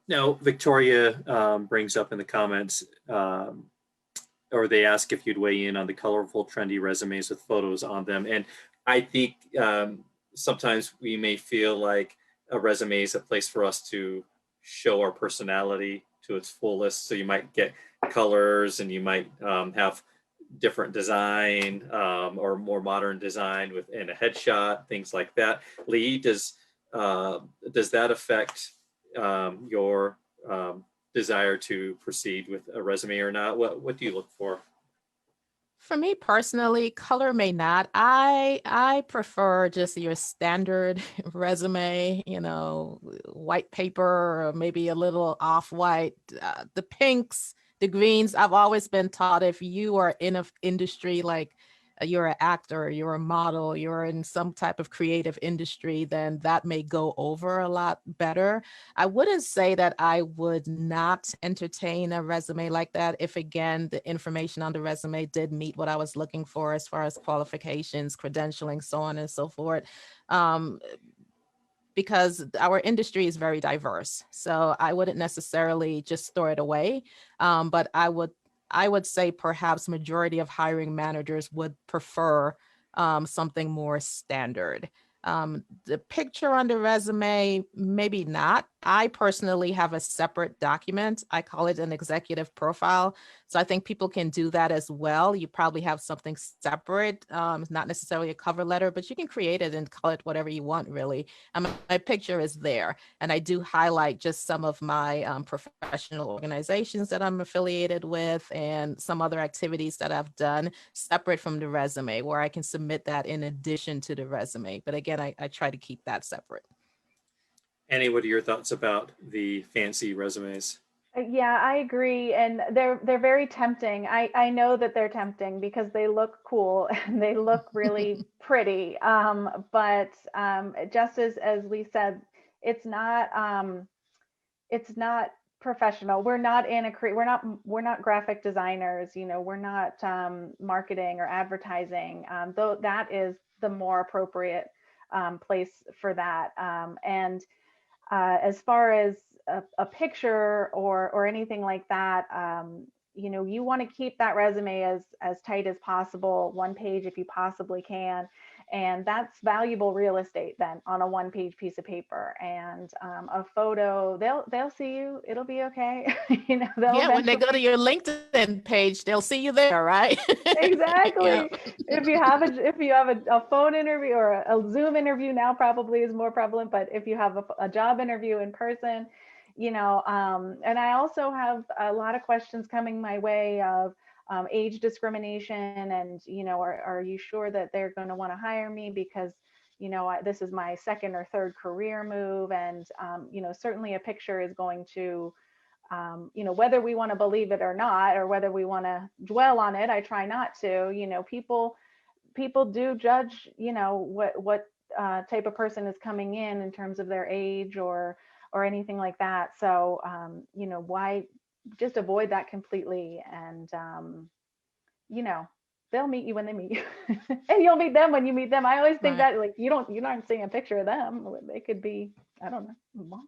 Now, Victoria brings up in the comments, or they ask if you'd weigh in on the colorful, trendy resumes with photos on them. And I think sometimes we may feel like a resume is a place for us to show our personality to its fullest. So you might get colors and you might have different design or more modern design within a headshot, things like that. Lee, does that affect your desire to proceed with a resume or not? What do you look for? For me personally, color may not. I prefer just your standard resume, white paper or maybe a little off-white. The pinks, the greens. I've always been taught if you are in an industry like you're an actor, you're a model, you're in some type of creative industry, then that may go over a lot better. I wouldn't say that I would not entertain a resume like that if, again, the information on the resume did meet what I was looking for as far as qualifications, credentialing, so on and so forth. Because our industry is very diverse. So I wouldn't necessarily just throw it away, but I would say perhaps majority of hiring managers would prefer something more standard. The picture on the resume, maybe not. I personally have a separate document. I call it an executive profile. So I think people can do that as well. You probably have something separate, not necessarily a cover letter, but you can create it and call it whatever you want, really. And my picture is there. And I do highlight just some of my professional organizations that I'm affiliated with and some other activities that I've done separate from the resume, where I can submit that in addition to the resume. But again, I try to keep that separate. Annie, what are your thoughts about the fancy resumes? Yeah, I agree, and they're very tempting. I know that they're tempting because they look cool and they look really pretty. But just as Lee said, it's not it's not professional. We're not in a we're not graphic designers. We're not marketing or advertising. Though that is the more appropriate place for that. And as far as a picture or anything like that, you want to keep that resume as tight as possible, one page if you possibly can, and that's valuable real estate then on a one page piece of paper. And a photo, they'll see you, it'll be okay. They'll Yeah, when they go to eventually. your LinkedIn page, they'll see you there, right? Yeah. Exactly. If you have a phone interview or a Zoom interview, now probably is more prevalent, but if you have a job interview in person, and I also have a lot of questions coming my way of age discrimination, and are you sure that they're going to want to hire me because this is my second or third career move, and certainly a picture is going to whether we want to believe it or not, or whether we want to dwell on it. I try not to. People do judge, what type of person is coming in terms of their age or anything like that. So, why just avoid that completely, and you know, they'll meet you when they meet you, and you'll meet them when you meet them. I always think Right. that, like, you're not seeing a picture of them. They could be, I don't know,